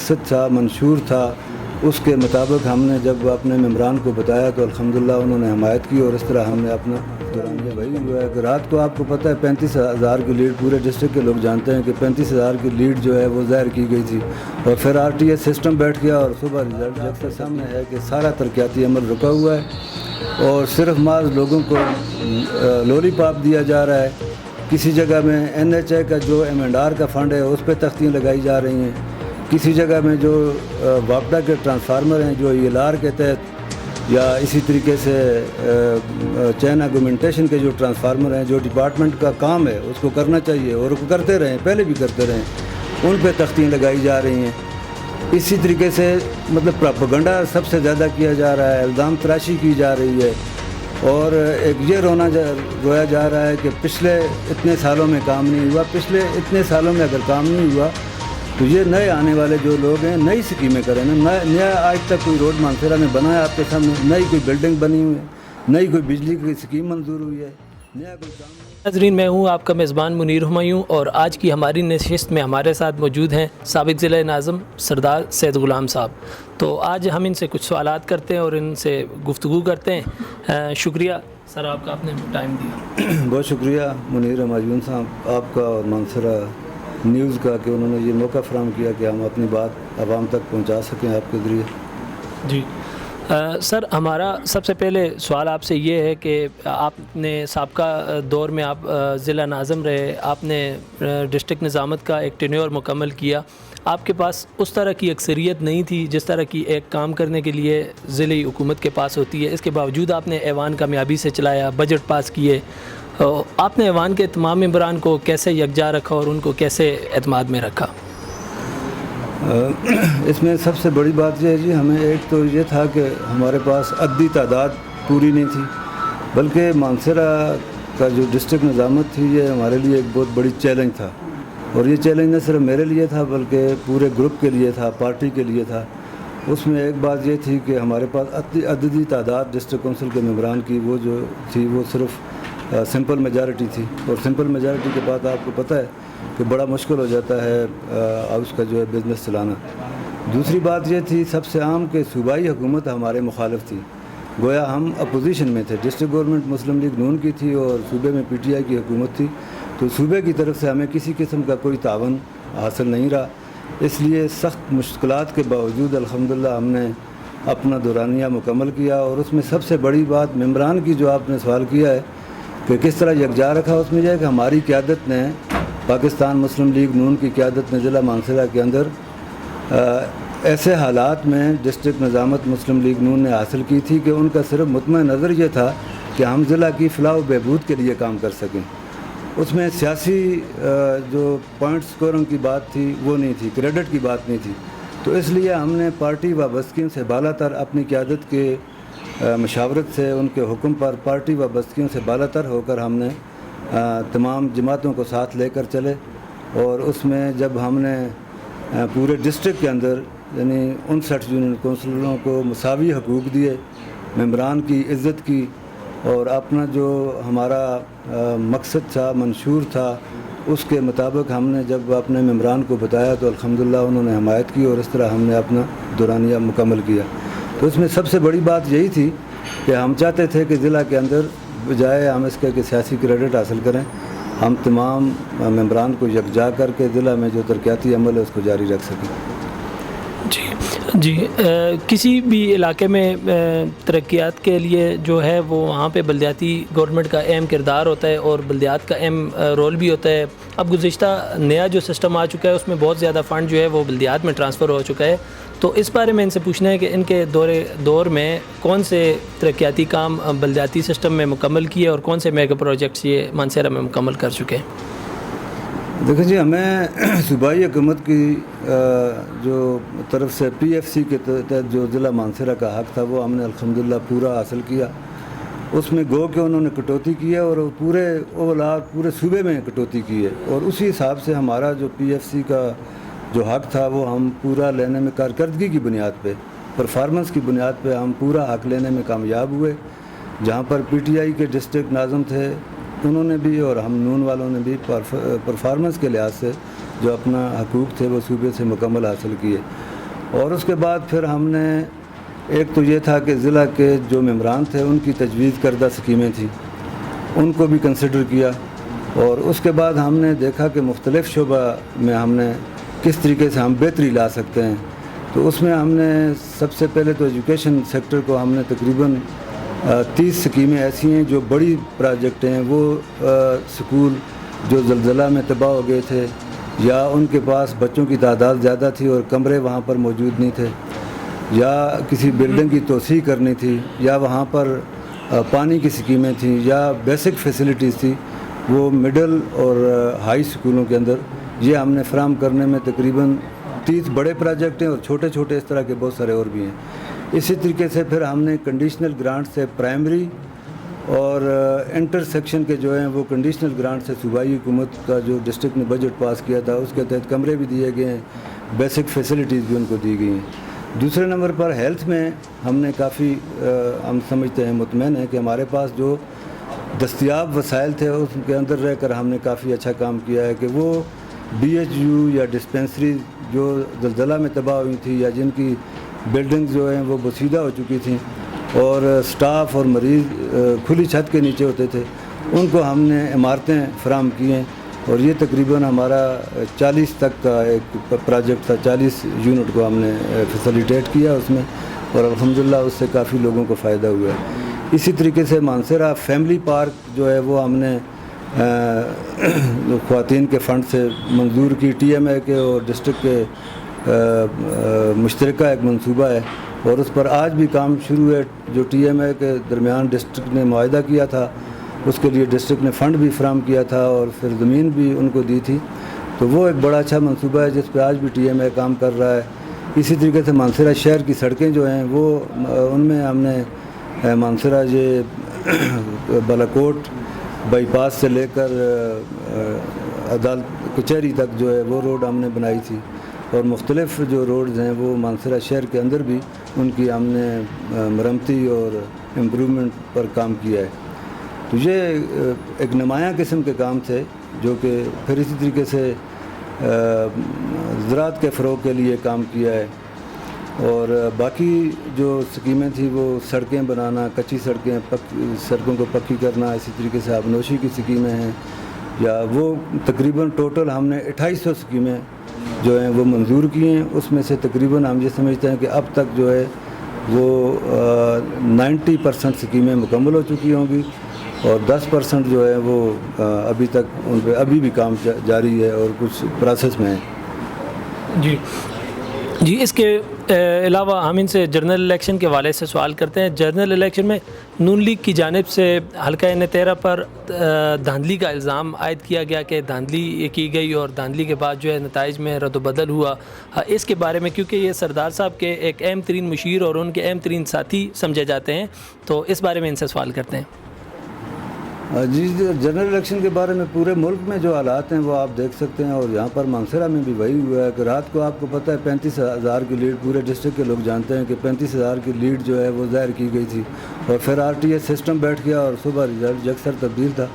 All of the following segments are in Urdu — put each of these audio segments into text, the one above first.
مقصد تھا، منشور تھا، اس کے مطابق ہم نے جب اپنے ممبران کو بتایا تو الحمدللہ انہوں نے حمایت کی، اور اس طرح ہم نے اپنا دورانیہ وہی ہوا ہے کہ رات کو آپ کو پتہ ہے 35,000 کی لیڈ، پورے ڈسٹرکٹ کے لوگ جانتے ہیں کہ 35,000 کی لیڈ جو ہے وہ ظاہر کی گئی تھی، اور پھر RTS سسٹم بیٹھ گیا، اور صبح رزلٹ جب سے سامنے ہے کہ سارا ترقیاتی عمل رکا ہوا ہے، اور صرف محض لوگوں کو لولی پاپ دیا جا رہا ہے۔ کسی جگہ میں NHA کا جو M&R کا فنڈ ہے اس پہ تختیاں لگائی جا رہی ہیں، کسی جگہ میں جو واپڈا کے ٹرانسفارمر ہیں جو ELR کے تحت، یا اسی طریقے سے چین آگومنٹیشن کے جو ٹرانسفارمر ہیں جو ڈپارٹمنٹ کا کام ہے اس کو کرنا چاہیے اور وہ کرتے رہیں، پہلے بھی کرتے رہیں، ان پہ تختیاں لگائی جا رہی ہیں۔ اسی طریقے سے مطلب پراپیگنڈا سب سے زیادہ کیا جا رہا ہے، الزام تراشی کی جا رہی ہے، اور ایک یہ رویا جا رہا ہے کہ پچھلے اتنے سالوں میں کام نہیں ہوا۔ پچھلے اتنے سالوں میں اگر کام نہیں ہوا تو یہ نئے آنے والے جو لوگ ہیں نئی اسکیمیں کریں نا، نیا آج تک کوئی روڈ مانسیرا میں بنا ہے آپ کے سامنے، نئی کوئی بلڈنگ بنی ہوئی ہے، نئی کوئی بجلی کی اسکیم منظور ہوئی ہے، نیا کوئی کام نہیں۔ ناظرین، میں ہوں آپ کا میزبان منیر ہمایوں، اور آج کی ہماری نشست میں ہمارے ساتھ موجود ہیں سابق ضلع ناظم سردار سید غلام صاحب۔ تو آج ہم ان سے کچھ سوالات کرتے ہیں اور ان سے گفتگو کرتے ہیں۔ شکریہ سر آپ کا، آپ نے ٹائم دیا۔ بہت شکریہ منیر ہمایوں صاحب آپ کا اور مانسیرا نیوز کا کہ انہوں نے یہ موقع فراہم کیا کہ ہم اپنی بات عوام تک پہنچا سکیں آپ کے ذریعے۔ جی سر، ہمارا سب سے پہلے سوال آپ سے یہ ہے کہ آپ نے سابقہ دور میں آپ ضلع ناظم رہے، آپ نے ڈسٹرکٹ نظامت کا ایک ٹینیور مکمل کیا، آپ کے پاس اس طرح کی اکثریت نہیں تھی جس طرح کی ایک کام کرنے کے لیے ضلعی حکومت کے پاس ہوتی ہے، اس کے باوجود آپ نے ایوان کامیابی سے چلایا، بجٹ پاس کیے۔ آپ نے ایوان کے تمام ممبران کو کیسے یکجا رکھا اور ان کو کیسے اعتماد میں رکھا؟ اس میں سب سے بڑی بات یہ ہے جی، ہمیں ایک تو یہ تھا کہ ہمارے پاس عددی تعداد پوری نہیں تھی، بلکہ مانسیرا کا جو ڈسٹرکٹ نظامت تھی یہ ہمارے لیے ایک بہت بڑی چیلنج تھا، اور یہ چیلنج نہ صرف میرے لیے تھا بلکہ پورے گروپ کے لیے تھا، پارٹی کے لیے تھا۔ اس میں ایک بات یہ تھی کہ ہمارے پاس عددی تعداد ڈسٹرکٹ کونسل کے ممبران کی وہ جو تھی وہ صرف سمپل میجارٹی تھی، اور سمپل میجارٹی کے بعد آپ کو پتہ ہے کہ بڑا مشکل ہو جاتا ہے اس کا جو ہے بزنس چلانا۔ دوسری بات یہ تھی سب سے عام کہ صوبائی حکومت ہمارے مخالف تھی، گویا ہم اپوزیشن میں تھے، ڈسٹرکٹ گورنمنٹ مسلم لیگ نون کی تھی اور صوبے میں PTI کی حکومت تھی، تو صوبے کی طرف سے ہمیں کسی قسم کا کوئی تعاون حاصل نہیں رہا۔ اس لیے سخت مشکلات کے باوجود الحمدللہ ہم نے اپنا دورانیہ مکمل کیا، اور اس میں سب سے بڑی بات ممبران کی جو آپ نے سوال کیا ہے کہ کس طرح یکجا رکھا، اس میں یہ ہے کہ ہماری قیادت نے، پاکستان مسلم لیگ نون کی قیادت نے ضلع مانسیرا کے اندر ایسے حالات میں ڈسٹرکٹ نظامت مسلم لیگ نون نے حاصل کی تھی کہ ان کا صرف مطمع نظر یہ تھا کہ ہم ضلع کی فلاح و بہبود کے لیے کام کر سکیں۔ اس میں سیاسی جو پوائنٹ سکورنگ کی بات تھی وہ نہیں تھی، کریڈٹ کی بات نہیں تھی، تو اس لیے ہم نے پارٹی وابستگیوں سے بالا تر اپنی قیادت کے مشاورت سے، ان کے حکم پر پارٹی وابستگیوں سے بالا تر ہو کر ہم نے تمام جماعتوں کو ساتھ لے کر چلے، اور اس میں جب ہم نے پورے ڈسٹرکٹ کے اندر یعنی 59 یونین کونسلروں کو مساوی حقوق دیے، ممبران کی عزت کی، اور اپنا جو ہمارا مقصد تھا، منشور تھا، اس کے مطابق ہم نے جب اپنے ممبران کو بتایا تو الحمدللہ انہوں نے حمایت کی، اور اس طرح ہم نے اپنا دورانیہ مکمل کیا۔ تو اس میں سب سے بڑی بات یہی تھی کہ ہم چاہتے تھے کہ ضلع کے اندر بجائے ہم اس کے کہ سیاسی کریڈٹ حاصل کریں، ہم تمام ممبران کو یکجا کر کے ضلع میں جو ترقیاتی عمل ہے اس کو جاری رکھ سکیں۔ جی کسی بھی علاقے میں ترقیات کے لیے جو ہے وہ وہاں پہ بلدیاتی گورنمنٹ کا اہم کردار ہوتا ہے اور بلدیات کا اہم رول بھی ہوتا ہے۔ اب گزشتہ نیا جو سسٹم آ چکا ہے اس میں بہت زیادہ فنڈ جو ہے وہ بلدیات میں ٹرانسفر ہو چکا ہے، تو اس بارے میں ان سے پوچھنا ہے کہ ان کے دور میں کون سے ترقیاتی کام بلدیاتی سسٹم میں مکمل کیے اور کون سے میگا پروجیکٹس یہ مانسیرا میں مکمل کر چکے ہیں؟ دیکھیں جی، ہمیں صوبائی حکومت کی جو طرف سے PFC کے تحت جو ضلع مانسیرا کا حق تھا وہ ہم نے الحمدللہ پورا حاصل کیا۔ اس میں گو کہ انہوں نے کٹوتی کی ہے اور پورے اولا پورے صوبے میں کٹوتی کی ہے، اور اسی حساب سے ہمارا جو PFC کا جو حق تھا وہ ہم پورا لینے میں کارکردگی کی بنیاد پہ، پرفارمنس کی بنیاد پہ ہم پورا حق لینے میں کامیاب ہوئے۔ جہاں پر PTI کے ڈسٹرکٹ ناظم تھے انہوں نے بھی اور ہم نون والوں نے بھی پرفارمنس کے لحاظ سے جو اپنا حقوق تھے وہ صوبے سے مکمل حاصل کیے۔ اور اس کے بعد پھر ہم نے ایک تو یہ تھا کہ ضلع کے جو ممبران تھے ان کی تجویز کردہ سکیمیں تھیں ان کو بھی کنسیڈر کیا، اور اس کے بعد ہم نے دیکھا کہ مختلف شعبہ میں ہم نے کس طریقے سے ہم بہتری لا سکتے ہیں۔ تو اس میں ہم نے سب سے پہلے تو ایجوکیشن سیکٹر کو ہم نے تقریباً 30 سکیمیں ایسی ہیں جو بڑی پروجیکٹ ہیں، وہ سکول جو زلزلہ میں تباہ ہو گئے تھے یا ان کے پاس بچوں کی تعداد زیادہ تھی اور کمرے وہاں پر موجود نہیں تھے، یا کسی بلڈنگ کی توسیع کرنی تھی، یا وہاں پر پانی کی سکیمیں تھیں، یا بیسک فیسلٹیز تھی، وہ مڈل اور ہائی اسکولوں کے اندر یہ ہم نے فراہم کرنے میں تقریباً 30 بڑے پروجیکٹ ہیں، اور چھوٹے چھوٹے اس طرح کے بہت سارے اور بھی ہیں۔ اسی طریقے سے پھر ہم نے کنڈیشنل گرانٹ سے پرائمری اور انٹر سیکشن کے جو ہیں وہ کنڈیشنل گرانٹ سے صوبائی حکومت کا جو ڈسٹرکٹ نے بجٹ پاس کیا تھا اس کے تحت کمرے بھی دیے گئے ہیں، بیسک فیسلٹیز بھی ان کو دی گئی ہیں۔ دوسرے نمبر پر ہیلتھ میں ہم نے کافی ہم سمجھتے ہیں، مطمئن ہیں کہ ہمارے پاس جو دستیاب وسائل تھے اس کے اندر رہ کر ہم نے کافی اچھا کام کیا ہے کہ وہ BHU یا ڈسپینسری جو زلزلہ میں تباہ ہوئی تھی یا جن کی بلڈنگ جو ہیں وہ بسیدہ ہو چکی تھیں اور سٹاف اور مریض کھلی چھت کے نیچے ہوتے تھے، ان کو ہم نے عمارتیں فراہم کی ہیں، اور یہ تقریباً ہمارا 40 تک کا ایک پروجیکٹ تھا، 40 یونٹ کو ہم نے فیسیلیٹیٹ کیا اس میں، اور الحمدللہ اس سے کافی لوگوں کو فائدہ ہوا ہے۔ اسی طریقے سے مانسہرہ فیملی پارک جو ہے وہ ہم نے خواتین کے فنڈ سے منظور کی، TMA کے اور ڈسٹرکٹ کے مشترکہ ایک منصوبہ ہے، اور اس پر آج بھی کام شروع ہے۔ جو TMA کے درمیان ڈسٹرکٹ نے معاہدہ کیا تھا اس کے لیے ڈسٹرکٹ نے فنڈ بھی فراہم کیا تھا اور پھر زمین بھی ان کو دی تھی، تو وہ ایک بڑا اچھا منصوبہ ہے جس پہ آج بھی TMA کام کر رہا ہے۔ اسی طریقے سے مانسہرہ شہر کی سڑکیں جو ہیں وہ ان میں ہم نے مانسہرہ یہ بالاکوٹ بائی پاس سے لے کر عدالت کچہری تک جو ہے وہ روڈ ہم نے بنائی تھی، اور مختلف جو روڈز ہیں وہ مانسہرہ شہر کے اندر بھی ان کی ہم نے مرمتی اور امپرومنٹ پر کام کیا ہے۔ تو یہ ایک نمایاں قسم کے کام تھے جو کہ پھر اسی طریقے سے زراعت کے فروغ کے لیے کام کیا ہے، اور باقی جو سکیمیں تھیں وہ سڑکیں بنانا، کچی سڑکیں، سڑکوں کو پکی کرنا، اسی طریقے سے آبنوشی کی سکیمیں ہیں، یا وہ تقریباً ٹوٹل ہم نے 2800 سکیمیں جو ہیں وہ منظور کی ہیں۔ اس میں سے تقریباً ہم یہ سمجھتے ہیں کہ اب تک جو ہے وہ 90% سکیمیں مکمل ہو چکی ہوں گی، اور 10% جو ہے وہ ابھی تک ان پہ ابھی بھی کام جاری ہے اور کچھ پروسیس میں ہے۔ جی اس کے علاوہ ہم ان سے جنرل الیکشن کے حوالے سے سوال کرتے ہیں۔ جنرل الیکشن میں نون لیگ کی جانب سے حلقہ N13 پر دھاندلی کا الزام عائد کیا گیا کہ دھاندلی کی گئی، اور دھاندلی کے بعد جو ہے نتائج میں رد و بدل ہوا۔ اس کے بارے میں، کیونکہ یہ سردار صاحب کے ایک اہم ترین مشیر اور ان کے اہم ترین ساتھی سمجھے جاتے ہیں، تو اس بارے میں ان سے سوال کرتے ہیں۔ جی جنرل الیکشن کے بارے میں پورے ملک میں جو حالات ہیں وہ آپ دیکھ سکتے ہیں، اور یہاں پر مانسہرہ میں بھی وہی ہوا ہے کہ رات کو آپ کو پتہ ہے 35,000 کی لیڈ، پورے ڈسٹرکٹ کے لوگ جانتے ہیں کہ 35,000 کی لیڈ جو ہے وہ ظاہر کی گئی تھی، اور پھر RTS سسٹم بیٹھ گیا اور صبح رزلٹ یکسر تبدیل تھا۔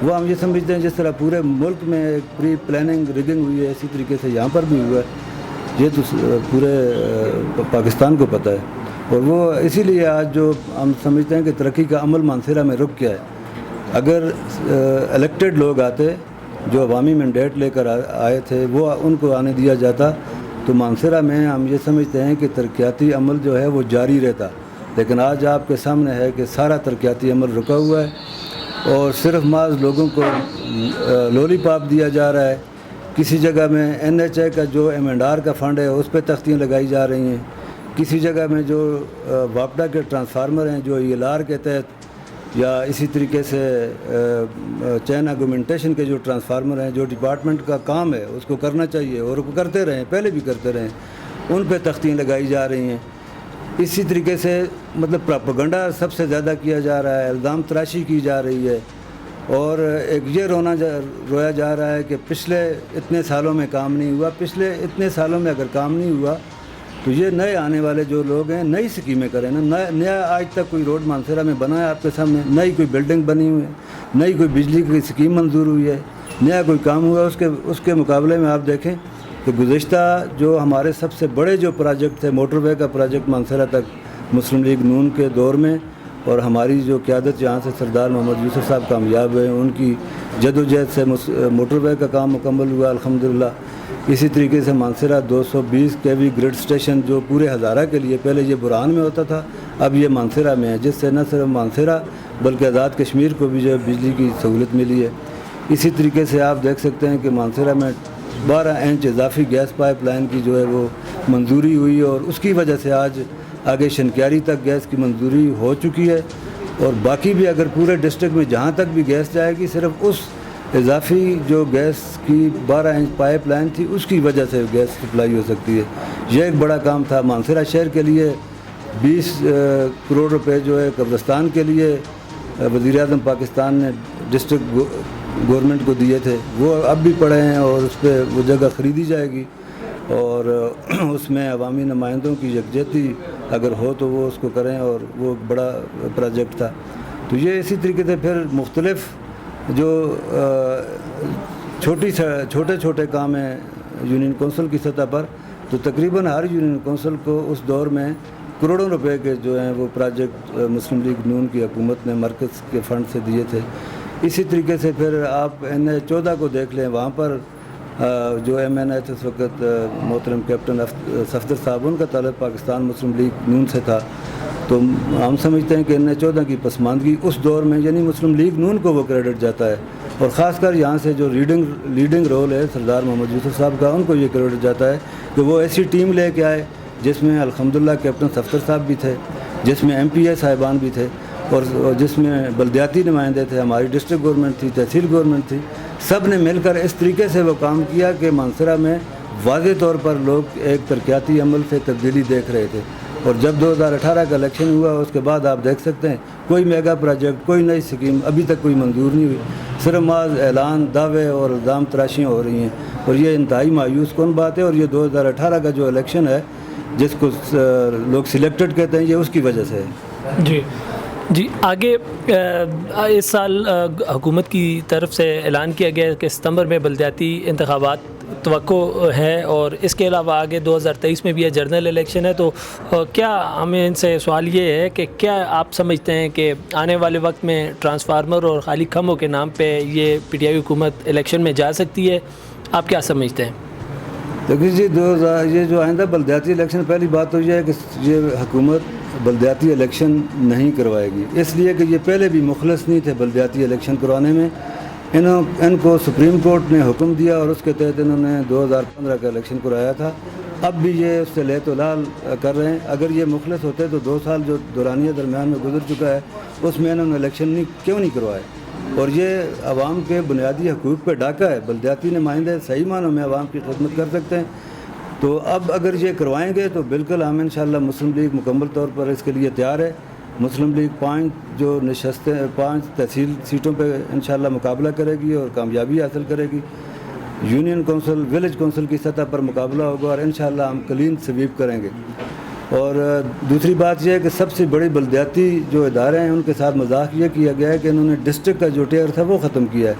وہ ہم یہ سمجھتے ہیں جس طرح پورے ملک میں ایک پری پلاننگ ریگنگ ہوئی ہے، اسی طریقے سے یہاں پر بھی ہوا ہے، یہ تو پورے پاکستان کو پتہ ہے، اور وہ اسی لیے آج جو ہم سمجھتے ہیں کہ ترقی کا عمل مانسہرہ میں رک گیا ہے۔ اگر الیکٹڈ لوگ آتے جو عوامی مینڈیٹ لے کر آئے تھے وہ ان کو آنے دیا جاتا تو مانسہرہ میں ہم یہ سمجھتے ہیں کہ ترقیاتی عمل جو ہے وہ جاری رہتا، لیکن آج آپ کے سامنے ہے کہ سارا ترقیاتی عمل رکا ہوا ہے، اور صرف محض لوگوں کو لولی پاپ دیا جا رہا ہے۔ کسی جگہ میں NHA کا جو M&R کا فنڈ ہے اس پہ تختیاں لگائی جا رہی ہیں، کسی جگہ میں جو واپڈا کے ٹرانسفارمر ہیں جو ELR کے تحت، یا اسی طریقے سے چین آگومنٹیشن کے جو ٹرانسفارمر ہیں جو ڈپارٹمنٹ کا کام ہے اس کو کرنا چاہیے اور وہ کرتے رہیں، پہلے بھی کرتے رہیں، ان پہ تختیاں لگائی جا رہی ہیں۔ اسی طریقے سے مطلب پراپیگنڈا سب سے زیادہ کیا جا رہا ہے، الزام تراشی کی جا رہی ہے، اور ایک یہ رویا جا رہا ہے کہ پچھلے اتنے سالوں میں کام نہیں ہوا۔ پچھلے اتنے سالوں میں اگر کام نہیں ہوا تو یہ نئے آنے والے جو لوگ ہیں نئی سکیمیں کریں نا، نیا آج تک کوئی روڈ مانسہرہ میں بنا ہے آپ کے سامنے، نئی کوئی بلڈنگ بنی ہوئی ہے، نئی کوئی بجلی کی سکیم منظور ہوئی ہے، نیا کوئی کام ہوا اس کے مقابلے میں آپ دیکھیں کہ گزشتہ جو ہمارے سب سے بڑے جو پروجیکٹ تھے، موٹر وے کا پروجیکٹ مانسہرہ تک مسلم لیگ نون کے دور میں، اور ہماری جو قیادت یہاں سے سردار محمد یوسف صاحب کامیاب ہوئے، ان کی جدوجہد سے موٹر وے کا کام مکمل ہوا الحمدللہ۔ اسی طریقے سے مانسہرہ 220 kV گرڈ اسٹیشن جو پورے ہزارہ کے لیے، پہلے یہ برہان میں ہوتا تھا، اب یہ مانسہرہ میں ہے، جس سے نہ صرف مانسہرہ بلکہ آزاد کشمیر کو بھی جو ہے بجلی کی سہولت ملی ہے۔ اسی طریقے سے آپ دیکھ سکتے ہیں کہ مانسہرہ میں 12 انچ اضافی گیس پائپ لائن کی جو ہے وہ منظوری ہوئی، اور اس کی وجہ سے آج آگے شنکیاری تک گیس کی منظوری ہو چکی ہے، اور باقی بھی اگر پورے ڈسٹرکٹ میں جہاں تک بھی گیس جائے گی، صرف اس اضافی جو گیس کی 12 انچ پائپ لائن تھی اس کی وجہ سے گیس سپلائی ہو سکتی ہے۔ یہ ایک بڑا کام تھا۔ مانسہرہ شہر کے لیے 20 کروڑ روپے جو ہے قبرستان کے لیے وزیر اعظم پاکستان نے ڈسٹرکٹ گورنمنٹ کو دیے تھے، وہ اب بھی پڑے ہیں، اور اس پہ وہ جگہ خریدی جائے گی، اور اس میں عوامی نمائندوں کی یکجہتی اگر ہو تو وہ اس کو کریں، اور وہ بڑا پروجیکٹ تھا۔ تو یہ اسی طریقے سے پھر مختلف جو چھوٹے چھوٹے کام ہیں یونین کونسل کی سطح پر، تو تقریباً ہر یونین کونسل کو اس دور میں کروڑوں روپے کے جو ہیں وہ پروجیکٹ مسلم لیگ نون کی حکومت نے مرکز کے فنڈ سے دیے تھے۔ اسی طریقے سے پھر آپ NH-14 کو دیکھ لیں، وہاں پر جو MNH اس وقت محترم کیپٹن صفدر صاحب، ان کا تعلق پاکستان مسلم لیگ نون سے تھا، تو ہم سمجھتے ہیں کہ NH-14 کی پسماندگی اس دور میں، یعنی مسلم لیگ نون کو وہ کریڈٹ جاتا ہے، اور خاص کر یہاں سے جو لیڈنگ رول ہے سردار محمد یوسف صاحب کا، ان کو یہ کریڈٹ جاتا ہے کہ وہ ایسی ٹیم لے کے آئے جس میں الحمدللہ کیپٹن صفدر صاحب بھی تھے، جس میں MPA صاحبان بھی تھے، اور جس میں بلدیاتی نمائندے تھے، ہماری ڈسٹرکٹ گورنمنٹ تھی، تحصیل گورنمنٹ تھی، سب نے مل کر اس طریقے سے وہ کام کیا کہ مانسہرہ میں واضح طور پر لوگ ایک ترقیاتی عمل سے تبدیلی دیکھ رہے تھے۔ اور جب 2018 کا الیکشن ہوا، اس کے بعد آپ دیکھ سکتے ہیں کوئی میگا پروجیکٹ، کوئی نئی اسکیم ابھی تک کوئی منظور نہیں ہوئی، صرف محض اعلان، دعوے اور الزام تراشیاں ہو رہی ہیں، اور یہ انتہائی مایوس کن بات ہے۔ اور یہ 2018 کا جو الیکشن ہے، جس کو لوگ سلیکٹڈ کہتے ہیں، یہ اس کی وجہ سے ہے۔ جی آگے اس سال حکومت کی طرف سے اعلان کیا گیا کہ ستمبر میں بلدیاتی انتخابات توقع ہے، اور اس کے علاوہ آگے 2023 میں بھی یہ جنرل الیکشن ہے، تو کیا ہمیں ان سے سوال یہ ہے کہ کیا آپ سمجھتے ہیں کہ آنے والے وقت میں ٹرانسفارمر اور خالی کھمبوں کے نام پہ یہ PTI حکومت الیکشن میں جا سکتی ہے؟ آپ کیا سمجھتے ہیں؟ دیکھیے جی، یہ جو آئندہ بلدیاتی الیکشن، پہلی بات تو یہ ہے کہ یہ حکومت بلدیاتی الیکشن نہیں کروائے گی، اس لیے کہ یہ پہلے بھی مخلص نہیں تھے بلدیاتی الیکشن کروانے میں۔ ان کو سپریم کورٹ نے حکم دیا، اور اس کے تحت انہوں نے 2015 کا الیکشن کرایا تھا۔ اب بھی یہ اس سے لیت و لال کر رہے ہیں۔ اگر یہ مخلص ہوتے تو 2 سال جو دورانیہ درمیان میں گزر چکا ہے، اس میں انہوں نے الیکشن کیوں نہیں کروائے؟ اور یہ عوام کے بنیادی حقوق پہ ڈاکہ ہے۔ بلدیاتی نمائندے صحیح معنوں میں عوام کی خدمت کر سکتے ہیں، تو اب اگر یہ کروائیں گے تو بالکل ہم انشاءاللہ مسلم لیگ مکمل طور پر اس کے لیے تیار ہے۔ مسلم لیگ 5 تحصیل سیٹوں پہ انشاءاللہ مقابلہ کرے گی اور کامیابی حاصل کرے گی۔ یونین کونسل، ولیج کونسل کی سطح پر مقابلہ ہوگا، اور انشاءاللہ ہم کلین سویپ کریں گے۔ اور دوسری بات یہ ہے کہ سب سے بڑی بلدیاتی جو ادارے ہیں، ان کے ساتھ مذاق یہ کیا گیا ہے کہ انہوں نے ڈسٹرکٹ کا جو ٹیئر تھا وہ ختم کیا ہے،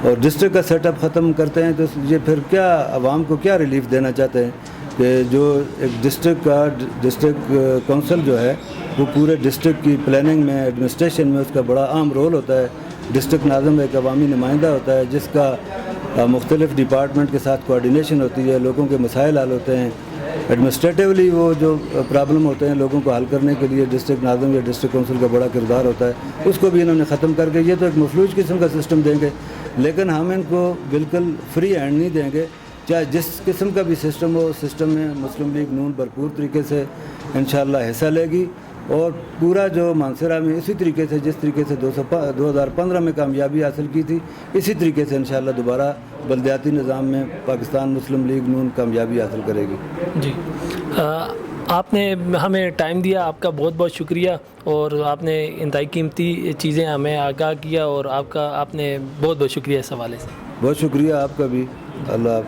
اور ڈسٹرکٹ کا سیٹ اپ ختم کرتے ہیں تو یہ پھر کیا عوام کو کیا ریلیف دینا چاہتے ہیں؟ کہ جو ایک ڈسٹرکٹ کونسل جو ہے وہ پورے ڈسٹرکٹ کی پلاننگ میں، ایڈمنسٹریشن میں اس کا بڑا اہم رول ہوتا ہے۔ ڈسٹرکٹ ناظم ایک عوامی نمائندہ ہوتا ہے جس کا مختلف ڈپارٹمنٹ کے ساتھ کوارڈینیشن ہوتی ہے، لوگوں کے مسائل حل ہوتے ہیں، ایڈمنسٹریٹیولی وہ جو پرابلم ہوتے ہیں لوگوں کو حل کرنے کے لیے ڈسٹرکٹ ناظم یا ڈسٹرکٹ کونسل کا بڑا کردار ہوتا ہے۔ اس کو بھی انہوں نے ختم کر کے یہ تو ایک مفلوج قسم کا سسٹم دیں گے، لیکن ہم ان کو بالکل فری ہینڈ نہیں دیں گے۔ چاہے جس قسم کا بھی سسٹم ہو، سسٹم میں مسلم لیگ نون بھرپور طریقے سے انشاءاللہ حصہ لے گی، اور پورا جو مانسہرہ میں اسی طریقے سے جس طریقے سے 2015 میں کامیابی حاصل کی تھی، اسی طریقے سے انشاءاللہ دوبارہ بلدیاتی نظام میں پاکستان مسلم لیگ نون کامیابی حاصل کرے گی۔ جی آپ نے ہمیں ٹائم دیا، آپ کا بہت بہت شکریہ، اور آپ نے انتہائی قیمتی چیزیں ہمیں آگاہ کیا، اور آپ نے بہت بہت شکریہ اس حوالے سے۔ بہت شکریہ آپ کا بھی۔ اللہ